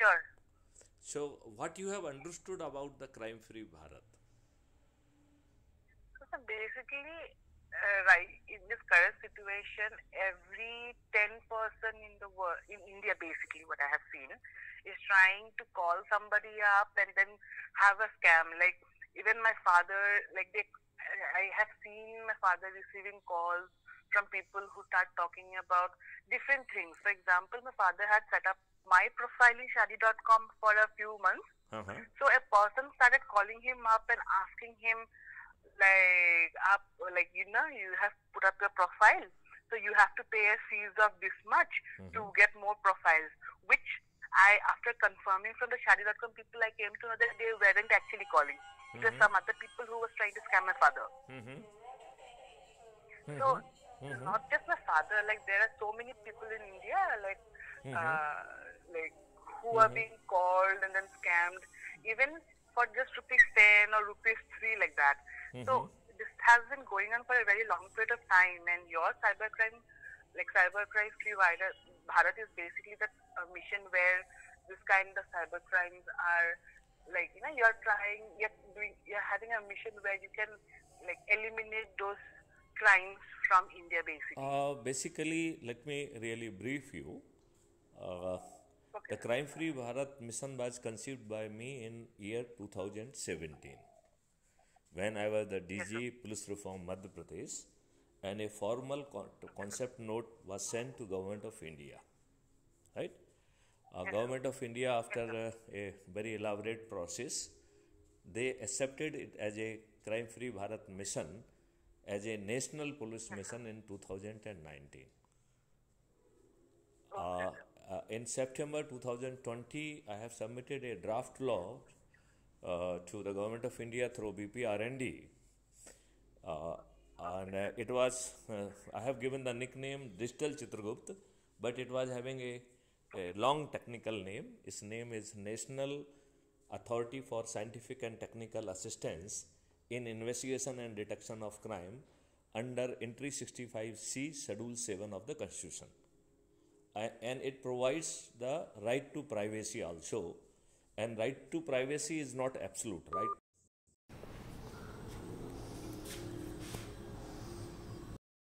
sure. So, what you have understood about the Crime Free Bharat? So basically, right, in this current situation, every 10 person in the world, in India basically, what I have seen, is trying to call somebody up and then have a scam. Like, even my father, I have seen my father receiving calls from people who start talking about different things. For example, my father had set up my profile in shadi.com for a few months. Uh-huh. So a person started calling him up and asking him you have put up your profile, so you have to pay a fees of this much to get more profiles, which after confirming from the shadi.com people, I came to know that they weren't actually calling. It was some other people who was trying to scam my father. So not just my father, like there are so many people in India, uh, like who are being called and then scammed, even for just rupees 10 or rupees 3 like that. So this has been going on for a very long period of time, and your cybercrime, like Cybercrime Free Bharat, is basically the mission where this kind of cybercrimes are, like, you're having a mission where you can like eliminate those crimes from India basically. Basically, let me really brief you. Uh, Okay. the Crime Free Bharat mission was conceived by me in year 2017 when I was the Yes, sir. DG Police Reform Madhya Pradesh, and a formal concept note was sent to Government of India. Right? Yes, sir. Government of India, Yes, after sir. a very elaborate process, they accepted it as a Crime Free Bharat mission as a national police Yes, sir. mission in 2019. Okay, sir. In September 2020, I have submitted a draft law to the Government of India through BPRND. Uh, and it was, I have given the nickname Digital Chandragupt, but it was having a long technical name. Its name is National Authority for Scientific and Technical Assistance in Investigation and Detection of Crime under Entry 65C, Schedule 7 of the Constitution. And it provides the right to privacy also. And right to privacy is not absolute. Right